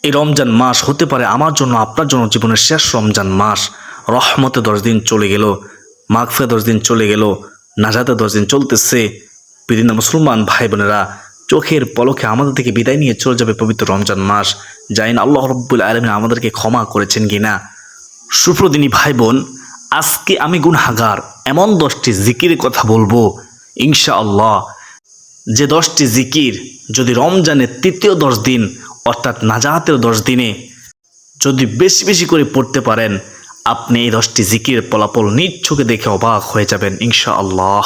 এই রমজান মাস হতে পারে আমার জন্য আপনার জন্য জীবনের শেষ রমজান মাস। রহমতে 10 দিন চলে গেল, মাগফিরাতে 10 দিন চলে গেল, নাজাতে 10 দিন চলতেছে। বিভিন্ন মুসলমান ভাই বোনেরা, চোখের পলকে আমাদের থেকে বিদায় নিয়ে চলে যাবে পবিত্র রমজান মাস। জানি না আল্লাহ রাব্বুল আলামিন আমাদেরকে ক্ষমা করেছেন কিনা। সুপ্রদিনী ভাই বোন, আজকে আমি গুনাহগার এমন 10টি জিকিরের কথা বলবো ইনশাআল্লাহ, যে 10টি জিকির যদি রমজানের তৃতীয় 10 দিন অর্থাৎ নাজাতের 10 দিনে যদি বেশি বেশি করে পড়তে পারেন, আপনি এই 10টি জিকিরের ফলাফল নিজ চোখে দেখে অবাক হয়ে যাবেন ইনশাআল্লাহ।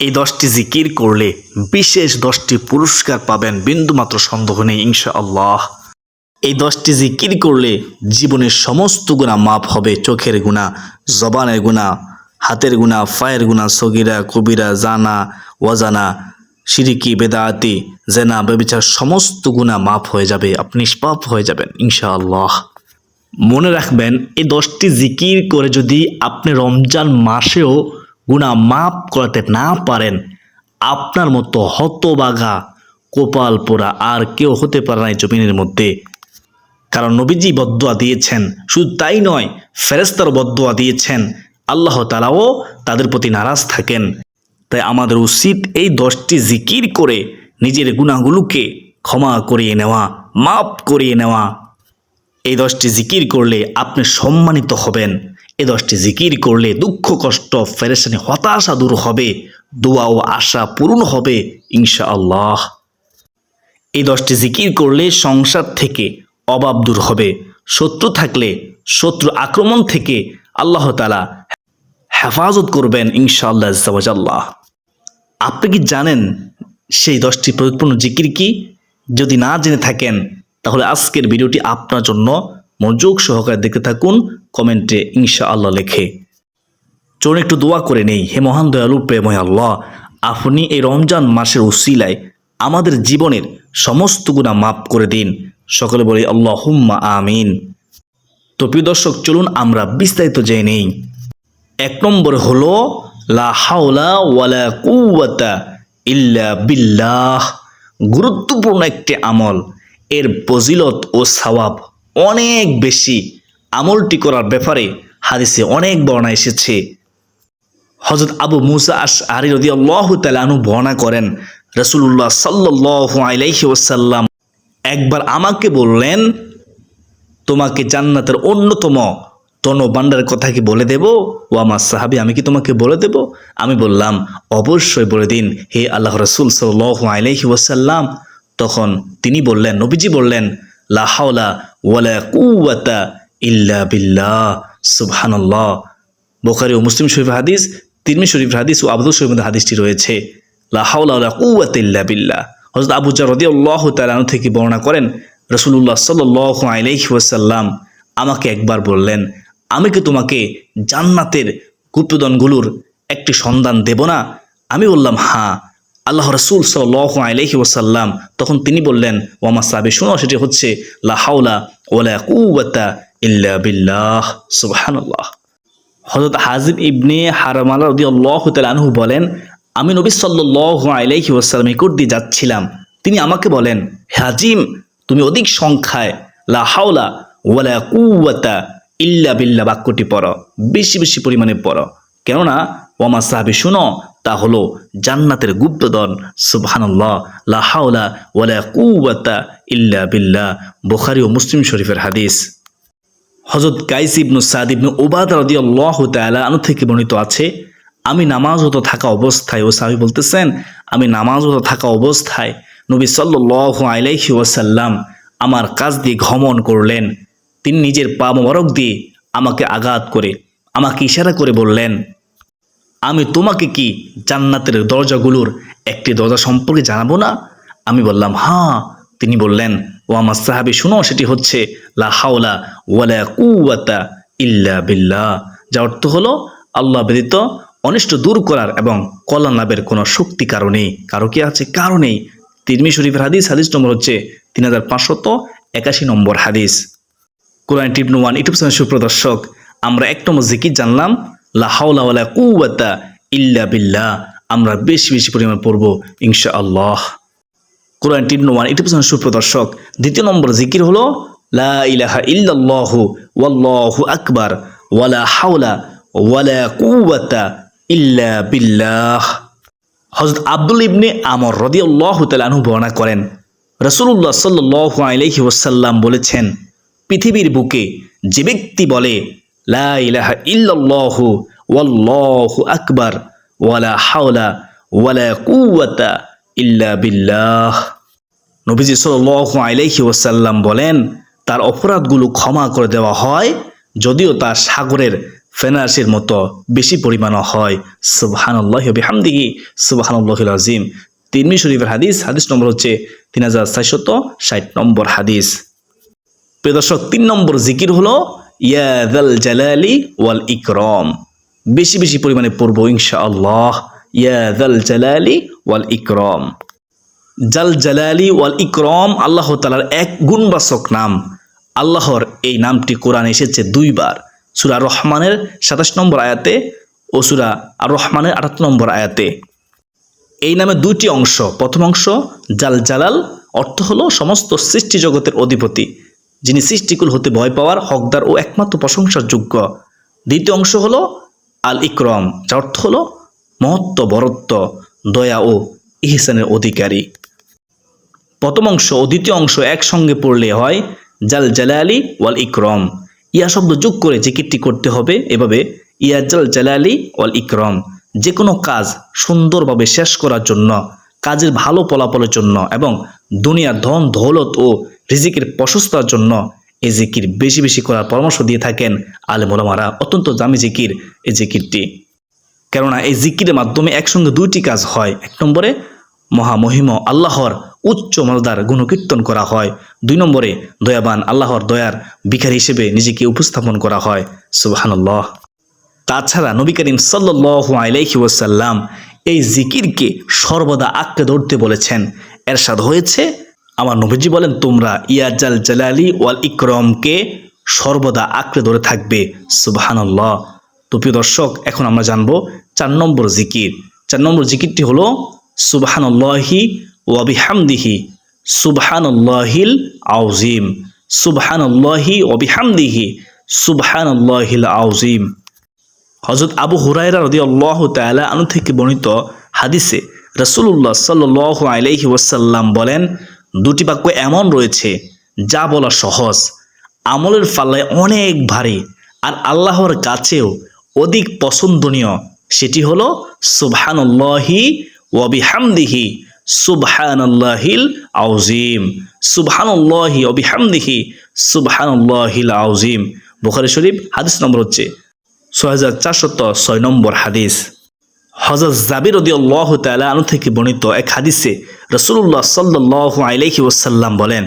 এই 10টি জিকির করলে বিশেষ 10টি পুরস্কার পাবেন, বিন্দুমাত্র সন্দেহ নেই ইনশাআল্লাহ। এই 10টি জিকির করলে জীবনের সমস্ত গুনাহ মাফ হবে। চোখের গুনাহ, জবানের গুনাহ, হাতের গুনাহ, পায়ের গুনাহ, সগীরা কবিরা, জানা ওয়াজানা, শিরিকি বেদাতি, জেনা ব্যভিচার সমস্ত গুনাহ মাফ হয়ে যাবে, আপনি নিষ্পাপ হয়ে যাবেন ইনশাআল্লাহ। মনে রাখবেন, এই 10টি জিকির করে যদি আপনি রমজান মাসেও গুনাহ মাফ করাতে না পারেন, আপনার মতো হতবাগা কপাল পোড়া আর কেউ হতে পারে না এই জমিনের মধ্যে। কারণ নবীজি বদদুয়া দিয়েছেন, শুধু তাই নয়, ফেরেশতারও বদদুয়া দিয়েছেন, আল্লাহ তাআলাও তাদের প্রতি নারাজ থাকেন। তাই আমাদের উচিত এই 10টি জিকির করে নিজের গুনাহগুলোকে ক্ষমা করিয়ে নেওয়া, মাফ করিয়ে নেওয়া। এই 10টি জিকির করলে আপনি সম্মানিত হবেন। এই 10টি জিকির করলে দুঃখ কষ্ট পেরেশানি হতাশা দূর হবে, দোয়া ও আশা পূরণ হবে ইনশাআল্লাহ। এই 10টি জিকির করলে সংসার থেকে অভাব দূর হবে, শত্রু থাকলে শত্রু আক্রমণ থেকে আল্লাহ তাআলা হেফাজত করবেন ইনশাআল্লাহ আজ্জা ওয়া জাল্লাহ। আপনি কি জানেন সেই 10টি প্রয়োগপূর্ণ জিকির কি? যদি না জেনে থাকেন তাহলে আজকের ভিডিওটি আপনার জন্য মনোযোগ সহকারে দেখতে থাকুন, কমেন্টে ইনশাআল্লাহ লেখে। চলুন একটু দোয়া করে নেই। হে মহান দয়ালু প্রেমময় আল্লাহ, আপনি এই রমজান মাসের উসিলায় আমাদের জীবনের সমস্ত গুনাহ মাফ করে দিন। সকলে বলি আল্লাহুম্মা আমিন। তো প্রিয় দর্শক, চলুন আমরা বিস্তারিত জেনে নেই। 1 নম্বর হলো লা হাওলা ওয়ালা কুওয়াতা ইল্লা বিল্লাহ। গুরুত্বপূর্ণ একটি আমল, এর ফজিলত ও সওয়াব অনেক বেশি। আমলটি করার ব্যাপারে হাদিসে অনেক বর্ণনা এসেছে। হযরত আবু মুসা আশআরী রাদিয়াল্লাহু তাআলা আনহু বর্ণনা করেন, রাসূলুল্লাহ সাল্লাল্লাহু আলাইহি ওয়াসাল্লাম একবার আমাকে বললেন, তোমাকে জান্নাতের অন্যতম ধনভাণ্ডারের কথা কি বলে দেব? ও আমার সাহাবী, আমি কি তোমাকে বলে দেব? আমি বললাম, অবশ্যই বলে দিন হে আল্লাহর রাসূল সাল্লাল্লাহু আলাইহি ওয়াসাল্লাম। তখন তিনি বললেন, নবীজি বললেন, লা হাওলা ওয়ালা কুওয়াতা ইল্লা বিল্লাহ। সুবহানাল্লাহ। বুখারী ও মুসলিম শরীফের হাদিস, তিরমিজি শরীফের হাদিস ও আবু দাউদ শরীফের হাদিসটি রয়েছে। লা হাওলা ওয়ালা কুওয়াতা ইল্লা বিল্লাহ। হযরত আবু যর রাদিয়াল্লাহু তাআলা আনহু থেকে বর্ণনা করেন, রাসূলুল্লাহ সাল্লাল্লাহু আলাইহি ওয়াসাল্লাম আমাকে একবার বললেন, আমি কি তোমাকে জান্নাতের গুপ্তধনগুলোর একটি সন্ধান দেব না? আমি বললাম, হ্যাঁ। আল্লাহ রাসূল সাল্লাল্লাহু আলাইহি ওয়াসাল্লাম তখন তিনি বললেন, ও আমার সাহাবী শুনো, সেটি হচ্ছে লা হাওলা ওয়ালা কুওয়াতা ইল্লা বিল্লাহ। সুবহানাল্লাহ। হযরত হাজিব ইবনে হারমালা রাদিয়াল্লাহু তাআলা আনহু বলেন, আমি নবী সাল্লাল্লাহু আলাইহি ওয়াসাল্লামের নিকট দিয়ে যাচ্ছিলাম। তিনি আমাকে বলেন, হাজিম, তুমি অধিক সংখ্যায় লা হাওলা ওয়ালা কুওয়াতা ইল্লা বিল্লাহ বাক্যটি পড়ো, বেশি বেশি পরিমাণে পড়ো, কেননা ও আমার সাহাবী শুনো, তা হলো জান্নাতের গুপ্তধন। সুবহানাল্লাহ। লা হাওলা ওয়ালা কুওয়াতা ইল্লা বিল্লাহ। বুখারী ও মুসলিম শরীফের হাদিস। হযরত কাইস ইবনে সাদ ইবনে উবাদা রাদিয়াল্লাহু তাআলা আনহু থেকে বর্ণিত আছে, আমি নামাজরত থাকা অবস্থায়, ও সাহাবী বলতেছেন, আমি নামাজরত থাকা অবস্থায় নবী সাল্লাল্লাহু আলাইহি ওয়াসাল্লাম আমার কাছ দিয়ে গমন করলেন। তিনি নিজের পা মোবারক দিয়ে আমাকে আঘাত করে আমাকে ইশারা করে বললেন, আমি তোমাকে কি জান্নাতের দরজাগুলোর একটি দরজা সম্পর্কে জানাবো না? আমি বললাম, হ্যাঁ। তিনি বললেন, ও আমার সাহাবী শুনো, সেটি হচ্ছে লা হাওলা ওয়ালা কুওয়াতা ইল্লা বিল্লাহ, যার অর্থ হলো আল্লাহ ব্যতীত অনিষ্ট দূর করার এবং কল্যাণ লাভের কোনো শক্তি কারো কি আছে? কারো নেই। তিরমিজি শরীফের হাদিস, হাদিস নম্বর হচ্ছে 3581 নম্বর হাদিস। কোরআন টিপন 1 ইউটিউব চ্যানেল সুপ্রদর্শক, আমরা 1 নম্বর জিকির জানলাম, লা হাওলা ওয়ালা কুওয়াতা ইল্লা বিল্লাহ। আমরা বেশি বেশি পরিমাণ পড়ব ইনশাআল্লাহ। কোরআন টিউন ওয়ান ইউটিউব চ্যানেল সুপ্রদর্শক। দ্বিতীয় নম্বর জিকির হলো লা ইলাহা ইল্লাল্লাহু ওয়াল্লাহু আকবার ওয়ালা হাওলা ওয়ালা কুওয়াতা ইল্লা বিল্লাহ। হযরত আব্দুল ইবনে আমর রাদিয়াল্লাহু তাআলা আনহু বর্ণনা করেন, রাসূলুল্লাহ সাল্লাল্লাহু আলাইহি ওয়াসাল্লাম বলেছেন, পৃথিবীর বুকে যে ব্যক্তি বলে লা ইলাহা ইল্লাল্লাহু ওয়াল্লাহু আকবার ওয়ালা হাওলা ওয়ালা কুওয়াতা ইল্লা বিল্লাহ, নবীজি সাল্লাল্লাহু আলাইহি ওয়াসাল্লাম বলেন, তার অপরাধগুলো ক্ষমা করে দেওয়া হয় যদিও তা সাগরের ফেনাসের মতো বেশি পরিমাণও হয়। সুবহানাল্লাহি ওয়া বিহামদিহি সুবহানাল্লাহিল আযীম। তিরমিজি শরীফের হাদিস, হাদিস নম্বর হচ্ছে 3460 নম্বর হাদিস। প্রিয় দর্শক, 3 নম্বর জিকির হলো ইয়া যাল জালালি ওয়াল ইকরাম। বেশি বেশি পরিমাণে পড়বো ইনশাআল্লাহ। ইয়া যাল জালালি ওয়াল ইকরাম। জাল জালালি ওয়াল ইকরাম আল্লাহ তাআলার এক গুণবাচক নাম। আল্লাহর এই নামটি কোরআনে এসেছে 2 বার, সূরা রহমানের 27 নম্বর আয়াতে ও সূরা আর রহমানের 78 নম্বর আয়াতে। এই নামে 2টি অংশ। প্রথম অংশ জাল জালাল, অর্থ হলো সমস্ত সৃষ্টি জগতের অধিপতি, যিনি সৃষ্টিকুল হতে ভয় পাওয়ার হকদার ও একমাত্র প্রশংসার যোগ্য। দ্বিতীয় অংশ হলো আল ইকরাম, যার অর্থ হলো মহত্ব, বরত্ব, দয়া ও ইহসানের অধিকারী। প্রথম অংশ ও দ্বিতীয় অংশ একসঙ্গে পড়লে হয় জাল জালালি ওয়াল ইকরাম। ইয়া শব্দ যোগ করে জিকিরটি করতে হবে এভাবে, ইয়া জাল জালালি ওয়াল ইকরাম। যে কোনো কাজ সুন্দরভাবে শেষ করার জন্য, কাজের ভালো ফলাফলের জন্য এবং দুনিয়ার ধন দৌলত ও রিজিকের প্রশস্তার জন্য এই জিকির বেশি বেশি করার পরামর্শ দিয়ে থাকেন আলেম ওলামারা। অত্যন্ত দামি জিকির এই জিকিরটি, কেননা এই জিকিরের মাধ্যমে একসঙ্গে 2টি কাজ হয়। 1 নম্বরে মহামহিম আল্লাহর উচ্চ মর্যাদার গুণকীর্তন করা হয়। 2 নম্বরে দয়াবান আল্লাহর দয়ার ভিখারি হিসেবে নিজেকে উপস্থাপন করা হয়। সুবহানাল্লাহ। তাছাড়া নবী করিম সাল্লাল্লাহু আলাইহি ওয়াসাল্লাম এই জিকিরকে সর্বদা আঁকড়ে ধরতে বলেছেন। এরশাদ হয়েছে, আমার নবীজি বলেন, তোমরা ইয়া জাল জালালি ওয়াল ইকরামকে সর্বদা আঁকড়ে ধরে থাকবে। সুবহানাল্লাহ। তো প্রিয় দর্শক, এখন আমরা জানবো 4 নম্বর জিকির। 4 নম্বর জিকিরটি হলো সুবহানাল্লাহি ওয়া বিহামদিহি সুবহানাল্লাহিল আযীম। সুবহানাল্লাহি ওয়া বিহামদিহি সুবহানাল্লাহিল আযীম। হযরত আবু হুরায়রা রাদিয়াল্লাহু তাআলা আনহু থেকে বর্ণিত হাদিসে রাসূলুল্লাহ সাল্লাল্লাহু আলাইহি ওয়াসাল্লাম বলেন, 2টি বাক্য এমন রয়েছে যা বলা সহজ, আমলের পাল্লায় অনেক ভারী আর আল্লাহর কাছেও অধিক পছন্দনীয়। সেটি হলো সুবহানাল্লাহি ওয়া বিহামদিহি সুবহানাল্লাহিল আযীম। সুবহানাল্লাহি ওয়া বিহামদিহি সুবহানাল্লাহিল আযীম। বুখারী শরীফ, হাদিস নম্বর হচ্ছে 6406 নম্বর হাদিস। হযরত জাবির রাদিয়াল্লাহু তাআলা আনহু থেকে বর্ণিত এক হাদিসে রাসূলুল্লাহ সাল্লাল্লাহু আলাইহি ওয়াসাল্লাম বলেন,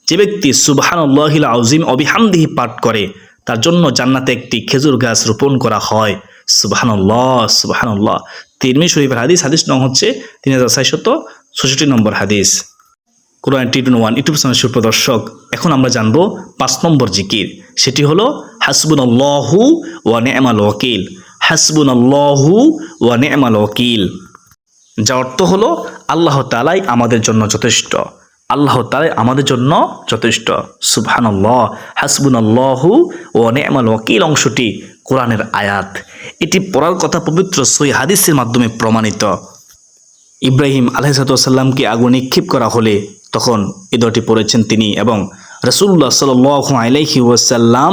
যে ব্যক্তি সুবহানাল্লাহিল আযীম ওয়া বিহামদিহি পাঠ করে তার জন্য জান্নাতে একটি খেজুর গাছ রোপণ করা হয়। সুবহানাল্লাহ, সুবহানাল্লাহ। তিরমিজি শরীফের হাদিস, হাদিস নং হচ্ছে 3466 নম্বর হাদিস। কোরআন টিউন ওয়ান ইউটিউব চ্যানেল সুপ্রদর্শক। এখন আমরা জানবো 5 নম্বর জিকির। সেটি হলো হাসবুনাল্লাহু ওয়া নি'মাল ওয়াকিল। হাসবুনাল্লাহু ওয়া নি'মাল ওয়াকিল, যার অর্থ হলো আল্লাহ তাআলাই আমাদের জন্য যথেষ্ট। আল্লাহ তাআলাই আমাদের জন্য যথেষ্ট। সুবহানাল্লাহ। হাসবুনাল্লাহু ওয়া নি'মাল ওয়াকিল অংশটি কোরআনের আয়াত। এটি পড়ার কথা পবিত্র সহিহ হাদিসের মাধ্যমে প্রমাণিত। ইব্রাহিম আলাইহিস সালামকে আগুনে নিক্ষেপ করা হলে তখন এই দোয়াটি পড়েছেন তিনি, এবং রাসূলুল্লাহ সাল্লাল্লাহু আলাইহি ওয়াসাল্লাম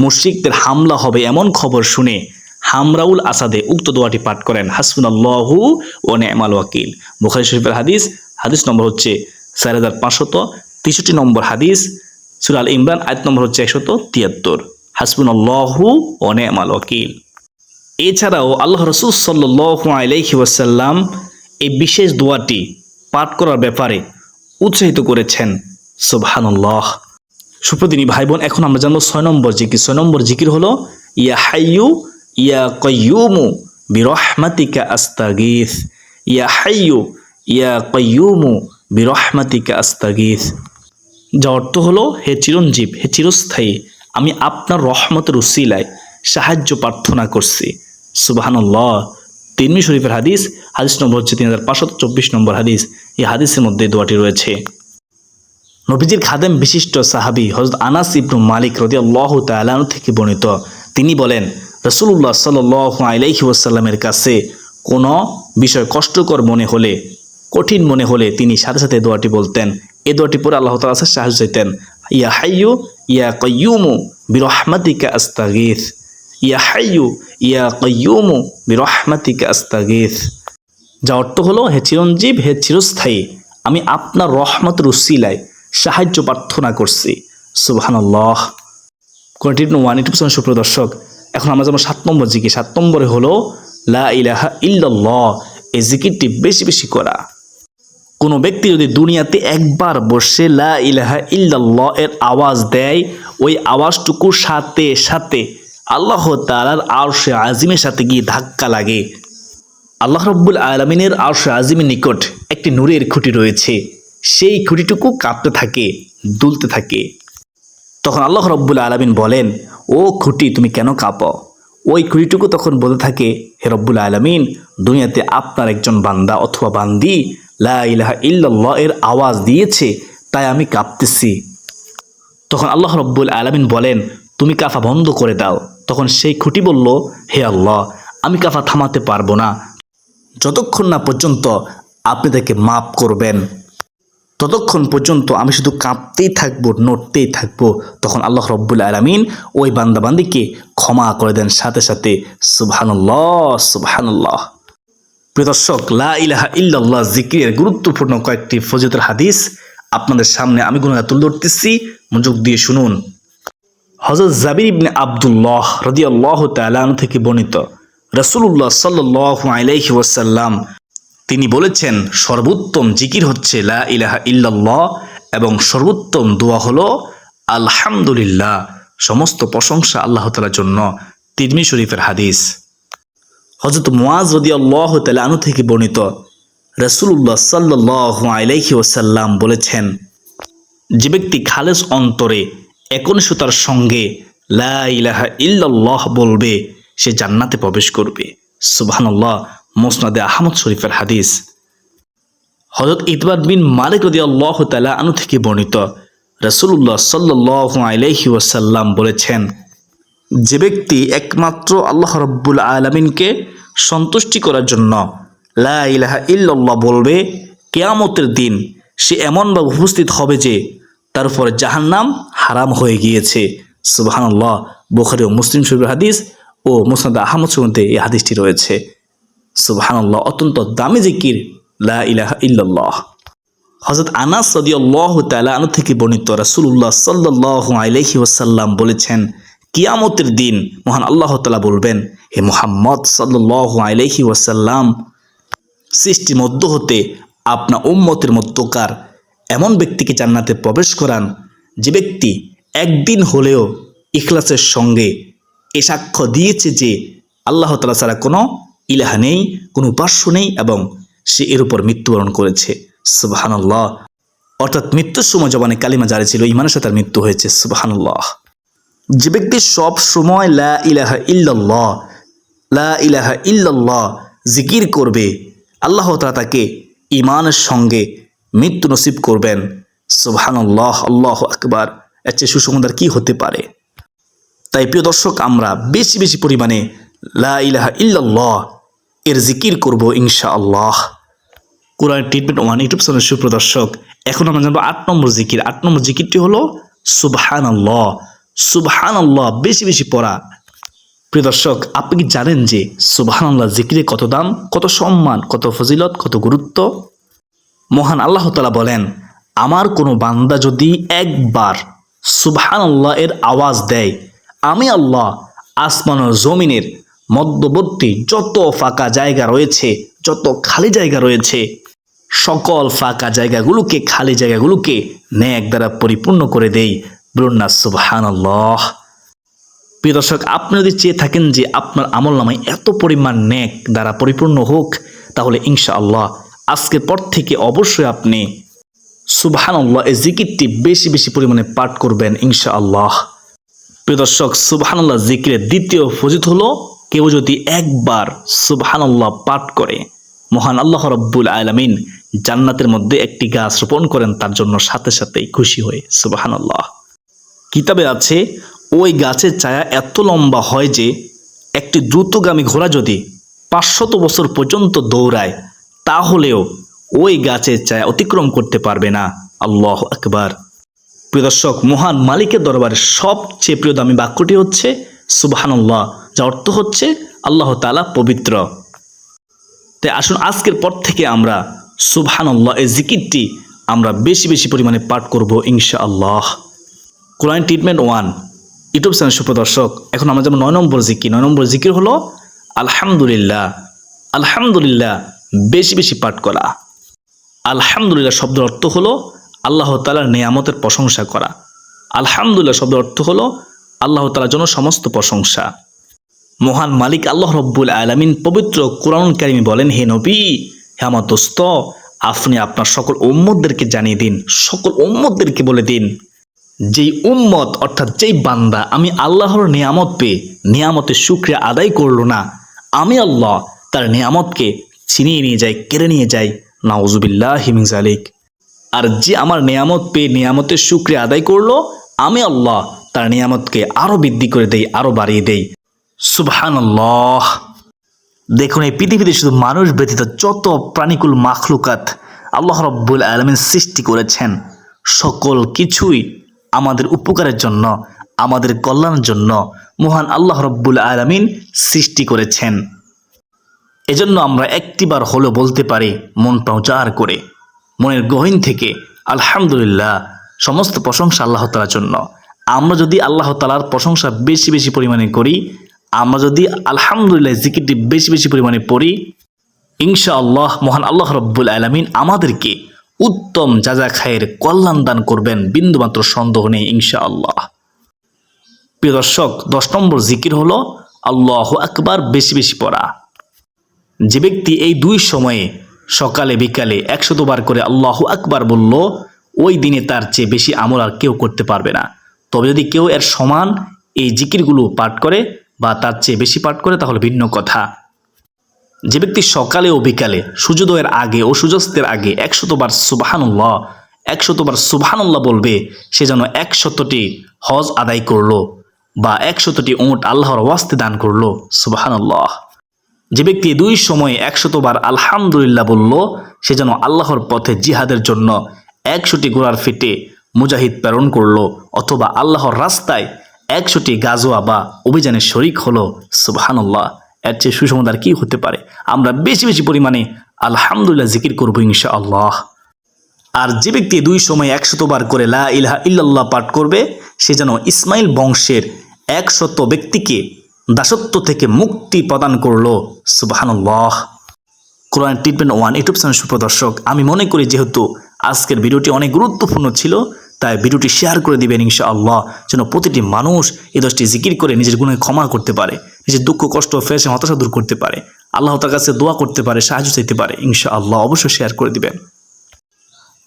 মুশরিকদের হামলা হবে এমন খবর শুনে হামরাউল আসাদে উক্ত দোয়াটি পাঠ করেন, হাসবুনাল্লাহু ওয়া নি'মাল ওয়াকিল। বুখারী শরীফের হাদিস, হাদিস নম্বর হচ্ছে 4563 নম্বর হাদিস। সূরা আল ইমরান আয়াত নম্বর হচ্ছে 173। হাসবুনাল্লাহু ওয়া নি'মাল ওয়াকিল। এছাড়াও আল্লাহ রাসূল সাল্লাল্লাহু আলাইহি ওয়াসাল্লাম এই বিশেষ দোয়াটি পাঠ করার ব্যাপারে উৎসাহিত করেছেন। সুবহানাল্লাহ। সুপ্রদিনী ভাই বোন, এখন আমরা জানবো 6 নম্বর জিকির। 6 নম্বর জিকির হলো ইয়া হাইয়ু ইয়া কাইয়ুমু বিরহমাতিকা আস্তাগীথ। ইয়া হাইয়ু ইয়া কাইয়ুমু বিরহমাতিকা আস্তাগীথ, যার অর্থ হলো, হে চিরঞ্জীব, হে চিরস্থায়ী, আমি আপনার রহমতের উসিলায় সাহায্য প্রার্থনা করছি। সুবহানাল্লাহ। তিরমিজি শরীফের হাদিস, হাদিস নম্বর হচ্ছে 3524 নম্বর হাদিস। এই হাদিসের মধ্যে দোয়াটি রয়েছে। নবীজির খাদেম বিশিষ্ট সাহাবী হযরত আনাস ইবনু মালিক রাদিয়াল্লাহু তাআলা আনহু থেকে বর্ণিত, তিনি বলেন রাসূলুল্লাহ সাল্লাল্লাহু আলাইহি ওয়াসাল্লামের কাছে কোনো বিষয় কষ্টকর মনে হলে, কঠিন মনে হলে তিনি সাথে সাথে দোয়াটি বলতেন। এই দোয়াটি পরে আল্লাহ তাআলার কাছে সাহায্য চাইতেন। ইয়া হাইয়ু ইয়া কাইয়ুমু বিরহমাতিকা আস্তাগীথ, ইয়া হাইয়ু ইয়া কাইয়ুমু বিরহমাতিকা আস্তাগীথ, যা অর্থ হলো হে চিরঞ্জীব, হে চিরস্থায়ী, আমি আপনার রহমতের উসিলায় সাহায্য প্রার্থনা করছি। সুবহানাল্লাহ। কন্টিনিউ 180 সুপ্রিয় দর্শক, এখন আমরা যেমন 7 নম্বর জিকির, 7 নম্বরে হলো লা ইলাহা ইল্লাল্লাহ। এই জিকিরটি বেশি বেশি করা। কোনো ব্যক্তি যদি দুনিয়াতে একবার বসে লা ইলাহা ইল্লাল্লাহ এর আওয়াজ দেয়, ওই আওয়াজটুকুর সাথে সাথে আল্লাহ তাআলার আরশে আজিমের সাথে গিয়ে ধাক্কা লাগে। আল্লাহ রাব্বুল আলামিনের আরশে আজিমের নিকট একটি নূরের খুঁটি রয়েছে, সেই খুঁটিটুকু কাঁপতে থাকে, দুলতে থাকে। তখন আল্লাহ রাব্বুল আলামিন বলেন, ও খুঁটি তুমি কেন কাঁপো? ওই খুঁটিটুকু তখন বলতে থাকে, হে রব্বুল আলামিন, দুনিয়াতে আপনার একজন বান্দা অথবা বান্দি লা ইলাহা ইল্লাল্লাহ এর আওয়াজ দিয়েছে, তাই আমি কাঁপতেছি। তখন আল্লাহ রাব্বুল আলামিন বলেন, তুমি কাফা বন্ধ করে দাও। তখন সেই খুঁটি বলল, হে আল্লাহ, আমি কাফা থামাতে পারবো না যতক্ষণ না পর্যন্ত আপনি তাকে মাফ করবেন, ততক্ষণ পর্যন্ত আমি শুধু কাঁপতেই থাকবো, নড়তেই থাকবো। তখন আল্লাহ রাব্বুল আলামিন ওই বান্দাবান্দিকে ক্ষমা করে দেন সাথে সাথে। সুবহানাল্লাহ, সুবহানাল্লাহ। প্রিয় দর্শক, লা ইলাহা ইল্লাল্লাহ জিকিরের গুরুত্বপূর্ণ কয়েকটি ফজিলতের হাদিস আপনাদের সামনে আমি গুণগান তুলে ধরতেছি, মনোযোগ দিয়ে শুনুন। হযরত জাবির ইবনে আব্দুল্লাহ রাদিয়াল্লাহু তাআলা আনহু থেকে বর্ণিত, রাসূলুল্লাহ সাল্লাল্লাহু আলাইহি ওয়াসাল্লাম তিনি বলেছেন, সর্বোত্তম জিকির হচ্ছে লা ইলাহা ইল্লাল্লাহ এবং সর্বোত্তম দোয়া হলো আলহামদুলিল্লাহ। সমস্ত প্রশংসা আল্লাহ তাআলার জন্য। তিরমিজি শরীফের হাদিস। হযরত মুআজ রাদিয়াল্লাহু তাআলা আনহু থেকে বর্ণিত, রাসূলুল্লাহ সাল্লাল্লাহু আলাইহি ওয়াসাল্লাম বলেছেন, যে ব্যক্তি খালেস অন্তরে একনিষ্ঠতার সঙ্গে লা ইলাহা ইল্লাল্লাহ বলবে, সে জান্নাতে প্রবেশ করবে। সুবহানাল্লাহ। মুসনাদে আহমদ শরীফের হাদিস। হযরত ইতবান বিন মালিক রাদিয়াল্লাহু তাআলা আনহু থেকে বর্ণিত, রাসূলুল্লাহ সাল্লাল্লাহু আলাইহি ওয়াসাল্লাম বলেছেন, যে ব্যক্তি একমাত্র আল্লাহ রাব্বুল আলামিনকে সন্তুষ্টি করার জন্য লা ইলাহা ইল্লাল্লাহ বলবে, কিয়ামতের দিন সে এমনভাবে উপস্থিত হবে যে তার উপর জাহান্নাম হারাম হয়ে গিয়েছে। সুবহানাল্লাহ। বুখারী ও মুসলিম শরীফের হাদিস ও মুসনাদে আহমদ শরীফে এই হাদিসটি রয়েছে। সুবহানাল্লাহ। অত্যন্ত দামি জিকির লা ইলাহা ইল্লাল্লাহ। হযরত আনাস রাদিয়াল্লাহু তাআলা আনহু থেকে বর্ণিত, রাসূলুল্লাহ সাল্লাল্লাহু আলাইহি ওয়াসাল্লাম বলেছেন, কিয়ামতের দিন মহান আল্লাহ তাআলা বলবেন, হে মুহাম্মদ সাল্লাল্লাহু আলাইহি ওয়াসাল্লাম, সৃষ্টির মধ্য হতে আপনার উম্মতের মধ্যকার এমন ব্যক্তিকে জান্নাতে প্রবেশ করান, যে ব্যক্তি একদিন হলেও ইখলাসের সঙ্গে এ সাক্ষ্য দিয়েছে যে আল্লাহ তাআলা ছাড়া কোনো ইলাহা নেই, কোনো উপাস্য নেই, এবং সে এর উপর মৃত্যুবরণ করেছে। সুবহানাল্লাহ। অর্থাৎ মৃত্যুর সময় জবানে কালিমা জারি ছিল, ঈমানের সাথে তার মৃত্যু হয়েছে। সুবহানাল্লাহ। যে ব্যক্তি সব সময় লা ইলাহা ইল্লাল্লাহ, লা ইলাহা ইল্লাল্লাহ জিকির করবে, আল্লাহ তাআলা তাকে ঈমানের সঙ্গে মৃত্যু নসিব করবেন। সুবহানাল্লাহ। আল্লাহু আকবার। এর চেয়ে সুসংবাদ কি হতে পারে? তাই প্রিয় দর্শক, আমরা বেশি বেশি পরিমাণে লা ইলাহা ইল্লাল্লাহ এর জিকির করব ইনশাআল্লাহ। কোরআন ট্রিটমেন্ট 1 ইউটিউব চ্যানেল সুপ্রদর্শক, এখন আমরা জানবো 8 নম্বর জিকির। 8 নম্বর জিকিরটি হলো সুবহানাল্লাহ। সুবহানাল্লাহ বেশি বেশি পড়া। প্রিয় দর্শক, আপনি কি জানেন যে সুবহানাল্লাহ জিকিরের কত দাম, কত সম্মান, কত ফজিলত, কত গুরুত্ব? মহান আল্লাহ তাআলা বলেন, আমার কোনো বান্দা যদি একবার সুবহানাল্লাহ এর আওয়াজ দেয়, আমি আল্লাহ আসমান ও জমিনের মধ্যবর্তী যত ফাঁকা জায়গা রয়েছে, যত খালি জায়গা রয়েছে, সকল ফাঁকা জায়গাগুলোকে, খালি জায়গাগুলোকে নেক দ্বারা পরিপূর্ণ করে দেই। বলুন না সুবহানাল্লাহ। প্রিয় দর্শক, আপনি যদি চেয়ে থাকেন যে আপনার আমলনামায় এত পরিমাণ নেক দ্বারা পরিপূর্ণ হোক, তাহলে ইনশাআল্লাহ আজকের পর থেকে অবশ্যই আপনি সুবহানাল্লাহ এই জিকিরটি বেশি বেশি পরিমাণে পাঠ করবেন ইনশাআল্লাহ। প্রিয় দর্শক, সুবহানাল্লাহ জিকিরের দ্বিতীয় ফজিলত হলো, কেউ যদি একবার সুবহানাল্লাহ পাঠ করে, মহান আল্লাহ রাব্বুল আলামিন জান্নাতের মধ্যে একটি গাছ রোপণ করেন তার জন্য সাথে সাথেই খুশি হয়ে। সুবহানাল্লাহ। কিতাবে আছে ওই গাছের ছায়া এত লম্বা হয় যে একটি দ্রুতগামী ঘোড়া যদি 500 বছর পর্যন্ত দৌড়ায় তাহলেও ওই গাছের ছায়া অতিক্রম করতে পারবে না। আল্লাহু আকবার। প্রিয় দর্শক, মহান মালিকের দরবারে সবচেয়ে প্রিয় দামি বাক্যটি হচ্ছে সুবহানাল্লাহ, যার অর্থ হচ্ছে আল্লাহ তাআলা পবিত্র। তাই আসুন আজকের পর থেকে আমরা সুবহানাল্লাহ এই জিকিরটি আমরা বেশি বেশি পরিমাণে পাঠ করব ইনশাআল্লাহ। কোরআন ট্রিটমেন্ট 1 ইউটিউব চ্যানেল সুপ্রদর্শক, এখন আমরা যেমন 9 নম্বর জিকির, 9 নম্বর জিকির হলো আলহামদুলিল্লাহ। আলহামদুলিল্লাহ বেশি বেশি পাঠ করা। আলহামদুলিল্লাহ শব্দের অর্থ হলো আল্লাহ তাআলার নেয়ামতের প্রশংসা করা। আলহামদুলিল্লাহ শব্দের অর্থ হলো আল্লাহ তাআলার জন্য সমস্ত প্রশংসা। মহান মালিক আল্লাহ রব্বুল আলামিন পবিত্র কোরআন কারিমে বলেন, হে নবী, হে আমার দোস্ত, আপনি আপনার সকল উম্মতদেরকে জানিয়ে দিন, সকল উম্মতদেরকে বলে দিন, যেই উম্মত অর্থাৎ যেই বান্দা আমি আল্লাহর নিয়ামত পেয়ে নিয়ামতের শুকরিয়া আদায় করলো না, আমি আল্লাহ তার নিয়ামতকে ছিনিয়ে নিয়ে যাই, কেড়ে নিয়ে যাই। নাউজুবিল্লাহি মিন যালিক। আর যে আমার নিয়ামত পেয়ে নিয়ামতের শুকরিয়া আদায় করলো, আমি আল্লাহ তার নিয়ামতকে আরো বৃদ্ধি করে দেই, আরো বাড়িয়ে দেই। সুবহানাল্লাহ। দেখুন এই পৃথিবীতে শুধু মানুষ ব্যতীত যত প্রাণীকুল মাখলুকাত আল্লাহ রব্বুল আলামিন সৃষ্টি করেছেন, সকল কিছুই আমাদের উপকারের জন্য, আমাদের কল্যাণের জন্য মহান আল্লাহ রব্বুল আলামিন সৃষ্টি করেছেন। এজন্য আমরা একটিবার হলেও বলতে পারি মন প্রাণ করে, মনের গহীন থেকে আলহামদুলিল্লাহ, সমস্ত প্রশংসা আল্লাহ তাআলার জন্য। আমরা যদি আল্লাহ তাআলার প্রশংসা বেশি বেশি পরিমাণে করি, আমরা যদি আলহামদুলিল্লাহ জিকিরটি বেশি বেশি পরিমাণে পড়ি, ইনশাআল্লাহ মহান আল্লাহ রব্বুল আলামিন আমাদেরকে উত্তম যাজা খায়ের কল্যাণ দান করবেন, বিন্দুমাত্র সন্দেহ নেই ইনশাআল্লাহ। প্রিয় দর্শক, 10 নম্বর জিকির হলো আল্লাহু আকবার বেশি বেশি পড়া। যে ব্যক্তি এই 2 সময়ে সকালে বিকালে 100 বার করে আল্লাহু আকবার বলল, ওই দিনে তার চেয়ে বেশি আমল আর কেউ করতে পারবে না। তবে যদি কেউ এর সমান এই জিকিরগুলো পাঠ করে বা তার চেয়ে বেশি পাঠ করে তাহলে ভিন্ন কথা। যে ব্যক্তি সকালে ও বিকালে সূর্যোদয়ের আগে ও সূর্যাস্তের আগে 100 বার সুবহানাল্লাহ 100 বার সুবহানাল্লাহ বলবে, সে যেন 100টি হজ আদায় করলো বা 100টি উট আল্লাহর ওয়াস্তে দান করলো। সুবহানাল্লাহ। যে ব্যক্তি 2 সময়ে 100 বার আলহামদুলিল্লাহ বলল, সে যেন আল্লাহর পথে জিহাদের জন্য 100টি ঘোড়ার ফিটে মুজাহিদ প্রেরণ করলো অথবা আল্লাহর রাস্তায় 100টি গাজওয়া বা অভিযানে শরিক হলো। সুবহানাল্লাহ। এর চেয়ে সুসংবাদ আর কি হতে পারে? আমরা বেশি বেশি পরিমাণে আলহামদুলিল্লাহ জিকির করবো ইনশাআল্লাহ। আর যে ব্যক্তি 2 সময় 100 বার করে লা ইলাহা ইল্লাল্লাহ পাঠ করবে, সে যেন ইসমাইল বংশের 100 ব্যক্তিকে দাসত্ব থেকে মুক্তি প্রদান করলো। সুবহানাল্লাহ। কোরআন ট্রিটমেন্ট 1 ইউটিউব চ্যানেল সুপ্রদর্শক, আমি মনে করি যেহেতু আজকের ভিডিওটি অনেক গুরুত্বপূর্ণ ছিল, তাই ভিডিওটি শেয়ার করে দিবেন ইনশাআল্লাহ, যেন প্রতিটি মানুষ এই 10টি জিকির করে নিজের গুনাহ ক্ষমা করতে পারে, নিজের দুঃখ কষ্ট ফেরেশানি হতাশা দূর করতে পারে, আল্লাহ তাআলার কাছে দোয়া করতে পারে, সাহায্য চাইতে পারে ইনশাআল্লাহ। অবশ্যই শেয়ার করে দিবেন।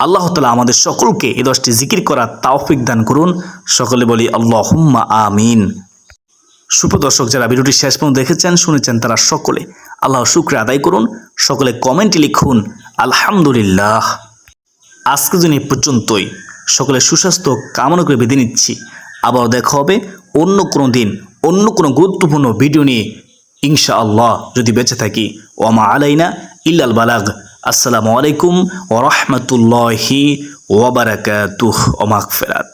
আল্লাহ তাআলা আমাদের সকলকে এই 10টি জিকির করার তৌফিক দান করুন। সকলে বলি আল্লাহুম্মা আমিন। সুপ্রদর্শক, যারা ভিডিওটি শেষ পর্যন্ত দেখেছেন শুনেছেন তারা সকলে আল্লাহর শুকরিয়া আদায় করুন। সকলে কমেন্টে লিখুন আলহামদুলিল্লাহ। আজকের জন্য এই পর্যন্তই। সকলে সুস্বাস্থ্য কামনা করে বিদায় নিচ্ছি। আবার দেখা হবে অন্য কোনো দিন অন্য কোনো গুরুত্বপূর্ণ ভিডিও নিয়ে ইনশাআল্লাহ, যদি বেঁচে থাকি। ওয়া মা আলাইনা ইল্লাল বালাগ। আসসালামু আলাইকুম ওয়া রাহমাতুল্লাহি ওয়া বারাকাতুহু ওয়া মাগফিরাত।